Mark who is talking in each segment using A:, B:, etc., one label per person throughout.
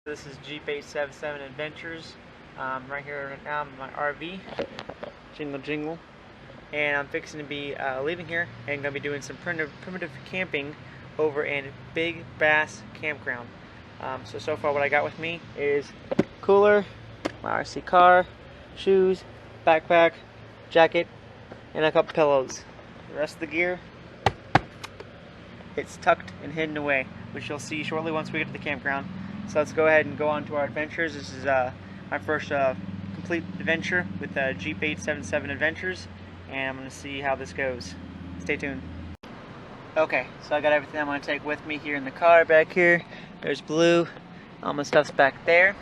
A: This is Jeep 877 Adventures. Right here right now in my RV, jingle jingle, and I'm fixing to be leaving here and going to be doing some primitive camping over in Big Bass Campground. So far what I got with me is cooler, my RC car, shoes, backpack, jacket, and a couple pillows. The rest of the gear, it's tucked and hidden away, which you'll see shortly once we get to the campground. So let's go ahead and go on to our adventures. This is my first complete adventure with Jeep 877 Adventures, and I'm going to see how this goes. Stay tuned. Okay, so I got everything I'm going to take with me here in the car back here. There's Blue. All my stuff's back there.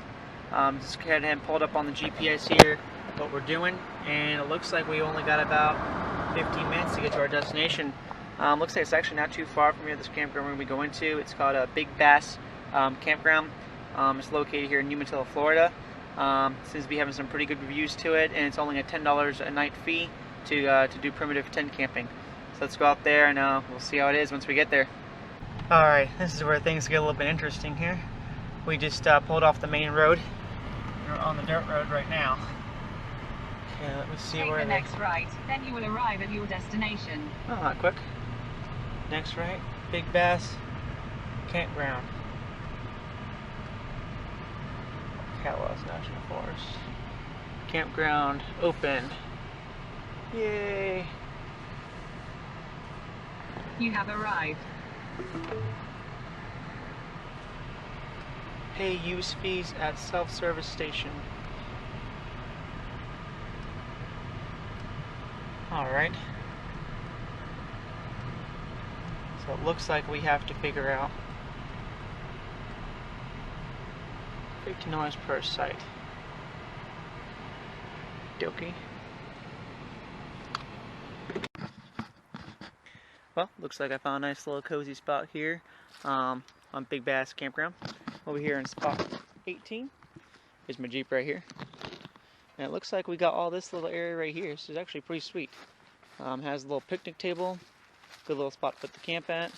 A: Just go ahead and pulled up on the GPS here what we're doing, and it looks like we only got about 15 minutes to get to our destination. Looks like it's actually not too far from here, this campground we're going to be going to. It's called Big Bass Campground. It's located here in Umatilla, Florida. Seems to be having some pretty good reviews to it, and it's only a $10 a night fee to do primitive tent camping. So let's go out there and we'll see how it is once we get there. Alright, this is where things get a little bit interesting here. We just pulled off the main road. We're on the dirt road right now. Okay, let me see
B: Take
A: where
B: the next right, then you will arrive at your destination.
A: Oh, not quick. Next right, Big Bass Campground. Catwas National Forest. Campground open. Yay!
B: You have arrived.
A: Pay use fees at self-service station. Alright. So it looks like we have to figure out $50 per site. Dokey. Well, looks like I found a nice little cozy spot here on Big Bass Campground. Over here in spot 18. Here's my Jeep right here. And it looks like we got all this little area right here. This is actually pretty sweet. Has a little picnic table, good little spot to put the camp at,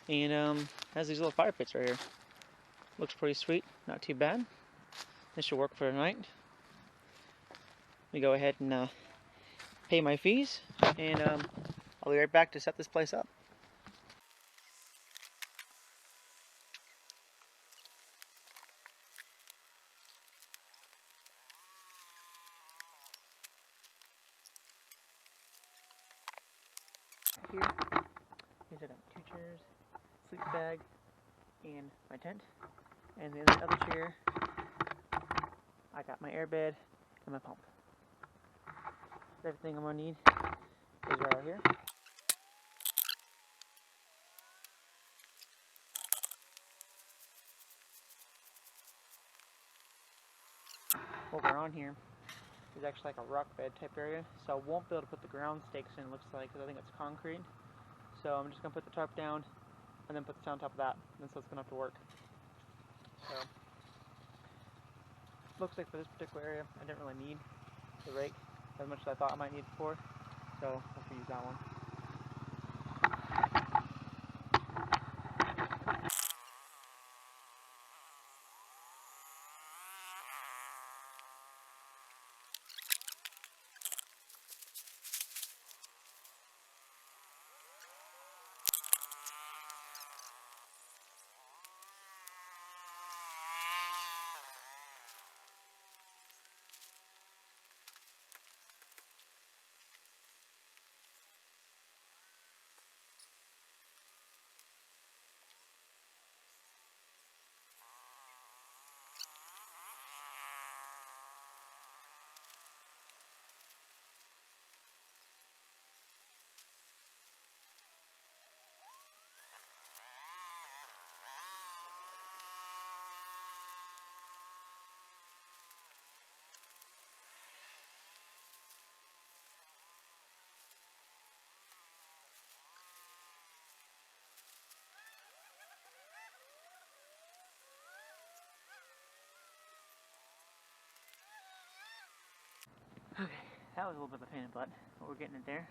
A: and has these little fire pits right here. Looks pretty sweet, not too bad. This should work for tonight. Let me go ahead and pay my fees, and I'll be right back to set this place up. Here, here's I got 2 chairs, sleep bag, and my tent. And in the other chair, I got my air bed and my pump. Everything I'm gonna need is right here. Over on here is actually like a rock bed type area, so I won't be able to put the ground stakes in, it looks like, because I think it's concrete. So I'm just gonna put the tarp down and then put the tent on top of that, and so it's gonna have to work. So looks like for this particular area, I didn't really need the rake as much as I thought I might need it for, so I'll have to use that one. Okay, that was a little bit of a pain in the butt, but we're getting it there.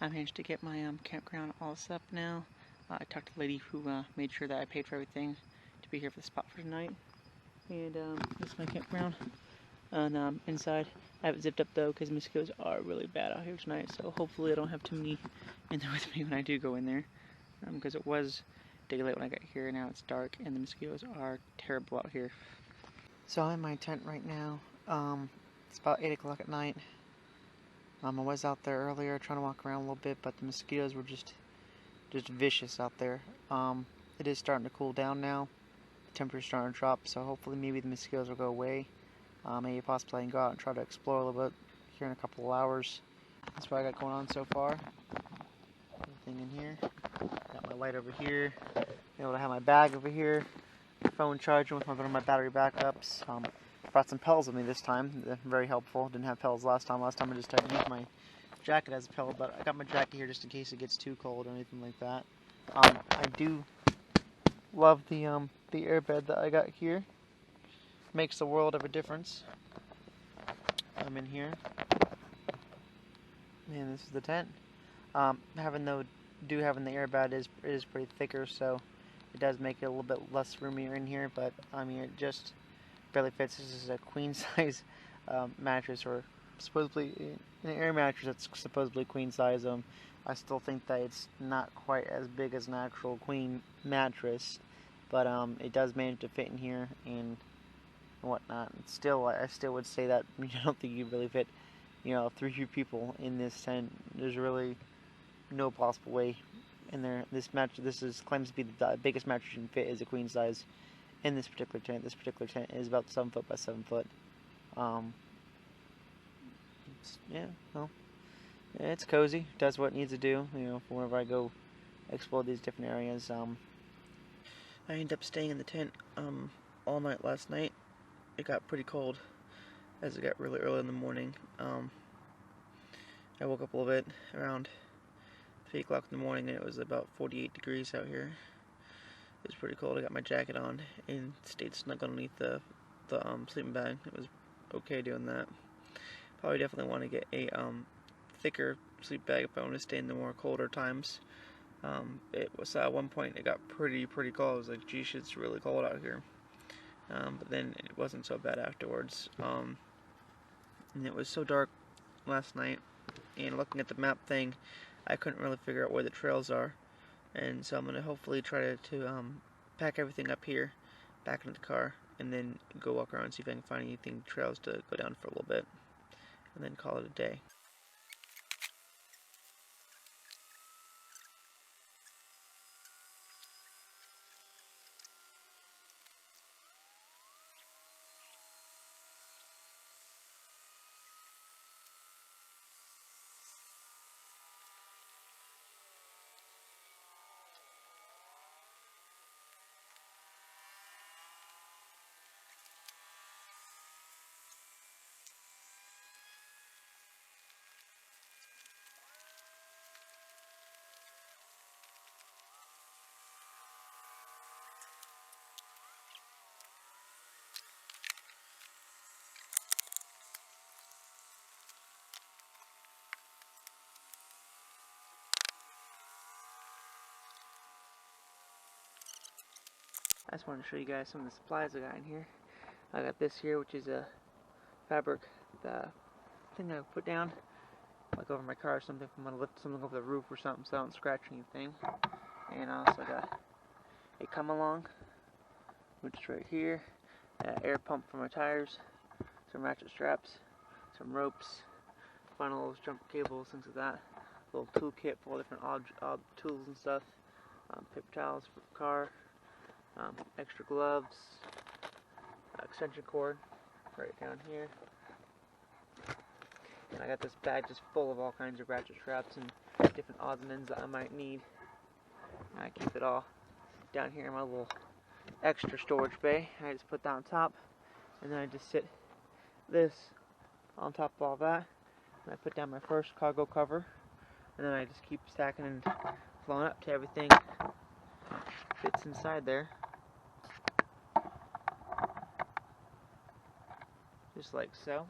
A: I managed to get my campground all set up now. I talked to the lady who made sure that I paid for everything to be here for the spot for tonight. And this is my campground. And inside, I have it zipped up though because mosquitoes are really bad out here tonight. So hopefully I don't have too many in there with me when I do go in there. Because it was daylight when I got here, now it's dark, and the mosquitoes are terrible out here. So I'm in my tent right now. It's about 8 o'clock at night. I was out there earlier trying to walk around a little bit, but the mosquitoes were just vicious out there. It is starting to cool down now. The temperature's starting to drop, so hopefully maybe the mosquitoes will go away. Maybe possibly I can go out and try to explore a little bit here in a couple of hours. That's what I got going on so far. Everything in here. Got my light over here. Able to have my bag over here. Phone charging with one of my battery backups. Brought some pillows with me this time. They're very helpful. Didn't have pillows last time. Last time I just had to use my jacket as a pillow, but I got my jacket here just in case it gets too cold or anything like that. I do love the airbed that I got here. Makes a world of a difference. I'm in here, and this is the tent. Having the airbed is pretty thicker, so it does make it a little bit less roomier in here. But I mean, it just barely fits. This is a queen size mattress, or supposedly an air mattress that's supposedly queen size. I still think that it's not quite as big as an actual queen mattress, but it does manage to fit in here and whatnot. And still, I still would say that I don't think you really fit, 3 people in this tent. There's really no possible way in there. This claims to be the biggest mattress you can fit is a queen size in this particular tent. This particular tent is about 7 foot by 7 foot. It's cozy. Does what it needs to do. For whenever I go explore these different areas. I ended up staying in the tent all night last night. It got pretty cold as it got really early in the morning. I woke up a little bit around 3 o'clock in the morning, and it was about 48 degrees out here. It was pretty cold. I got my jacket on and stayed snug underneath the sleeping bag. It was okay doing that. Probably definitely want to get a thicker sleep bag if I want to stay in the more colder times. It was at one point it got pretty cold. I was like, geez, it's really cold out here. But then it wasn't so bad afterwards. And it was so dark last night, and looking at the map thing, I couldn't really figure out where the trails are. And so I'm going to hopefully try to pack everything up here, back into the car, and then go walk around and see if I can find anything trails to go down for a little bit, and then call it a day. I just wanted to show you guys some of the supplies I got in here. I got this here, which is a fabric thing I put down, like over my car or something, if I'm going to lift something over the roof or something so I don't scratch anything. And I also got a come along, which is right here, an air pump for my tires, some ratchet straps, some ropes, funnels, jumper cables, things like that. A little toolkit for all different odd tools and stuff. Paper towels for the car. Extra gloves, extension cord right down here, and I got this bag just full of all kinds of ratchet straps and different odds and ends that I might need. And I keep it all down here in my little extra storage bay. I just put that on top, and then I just sit this on top of all that, and I put down my first cargo cover, and then I just keep stacking and flowing up to everything fits inside there. Just like so.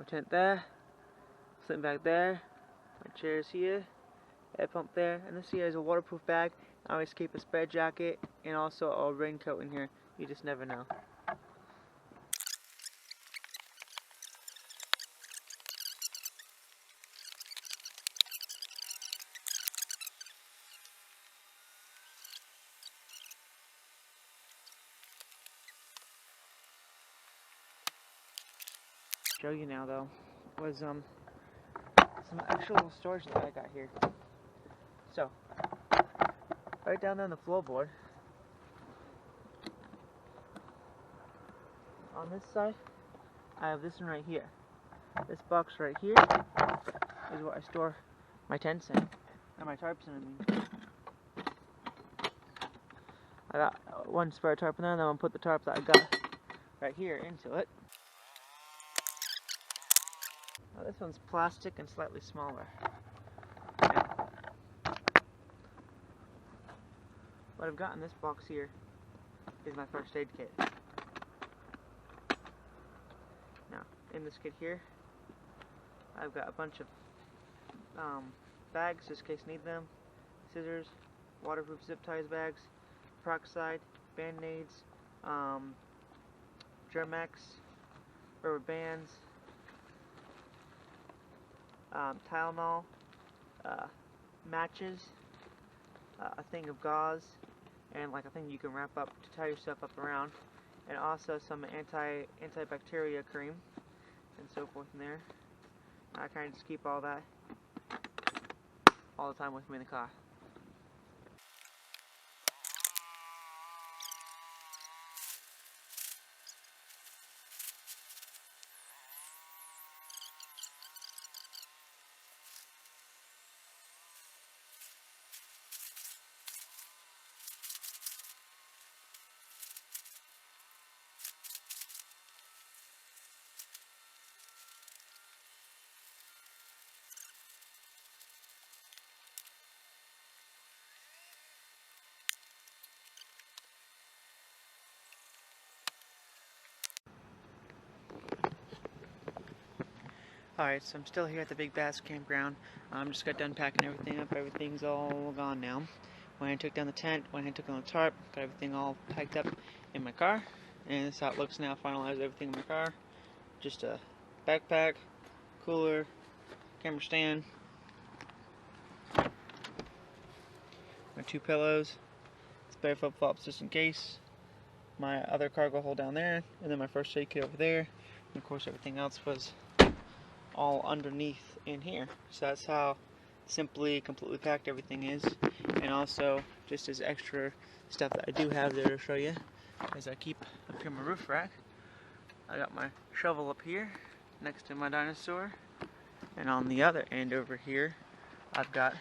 A: tent there, sleeping bag there, my chairs here, air pump there, and this here is a waterproof bag. I always keep a spare jacket and also a raincoat in here. You just never know. Show you now though was some actual storage that I got here. So right down there on the floorboard, on this side, I have this one right here. This box right here is where I store my tents in, and my tarps in. I mean, I got one spare tarp in there, and then I'm gonna put the tarp that I got right here into it. Now this one's plastic and slightly smaller. What I've got in this box here is my first aid kit. Now, in this kit here, I've got a bunch of bags, just in case I need them, scissors, waterproof zip ties bags, peroxide, band-aids, Germex, rubber bands, Tylenol, matches, a thing of gauze, and like a thing you can wrap up to tie yourself up around, and also some antibacterial cream and so forth in there. I kind of just keep all that all the time with me in the car. Alright, so I'm still here at the big Bass Campground. Just got done packing everything up. Everything's all gone now. Went and took down the tent, went and took on the tarp, got everything all packed up in my car. And this is how it looks now. Finalized everything in my car. Just a backpack, cooler, camera stand, my 2 pillows, spare flip-flops just in case, my other cargo hold down there, and then my first aid kit over there. And of course everything else was all underneath in here. So that's how simply completely packed everything is. And also just as extra stuff that I do have there to show you as I keep up here my roof rack. I got my shovel up here next to my dinosaur, and on the other end over here I've got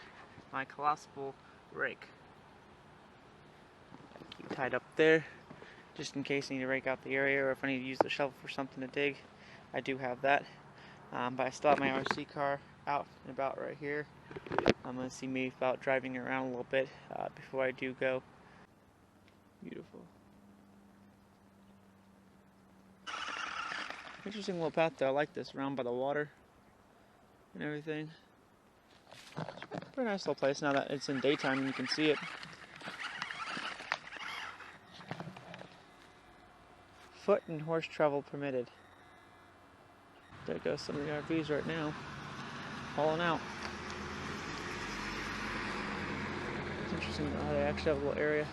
A: my colossal rake. Keep tied up there just in case I need to rake out the area, or if I need to use the shovel for something to dig. I do have that. But I still have my RC car out and about right here. I'm going to see me about driving around a little bit before I do go. Beautiful. Interesting little path though. I like this, around by the water and everything. Pretty nice little place now that it's in daytime and you can see it. Foot and horse travel permitted. There goes some of the RVs right now, falling out. It's interesting how they actually have a little area.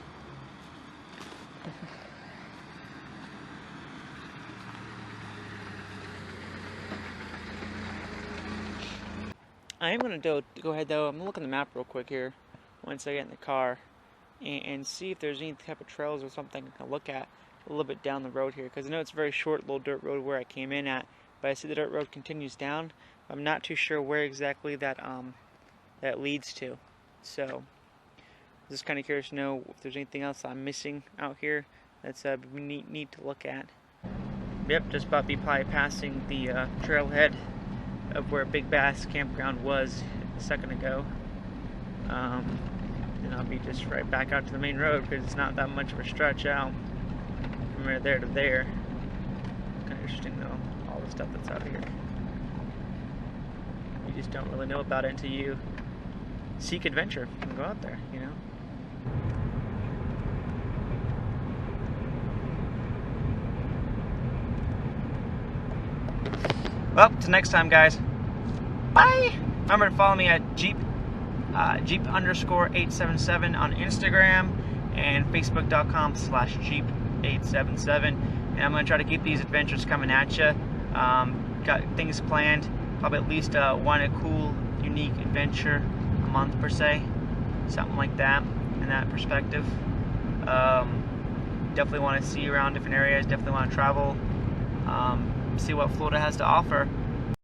A: I am going to go ahead though, I'm going to look at the map real quick here once I get in the car and see if there's any type of trails or something I can look at a little bit down the road here, because I know it's a very short little dirt road where I came in at. But I see the dirt road continues down. I'm not too sure where exactly that that leads to. So I'm just kind of curious to know if there's anything else I'm missing out here that's neat to look at. Yep, just about to be probably passing the trailhead of where Big Bass Campground was a second ago. And I'll be just right back out to the main road because it's not that much of a stretch out from right there to there. Kind of interesting though, all the stuff that's out here. just don't really know about it until you seek adventure and go out there, you know. Well, till next time, guys. Bye. Remember to follow me at Jeep_877 on Instagram and Facebook.com/Jeep877. And I'm going to try to keep these adventures coming at you. Got things planned, probably at least one cool, unique adventure a month per se, something like that in that perspective. Definitely want to see around different areas, definitely want to travel, see what Florida has to offer.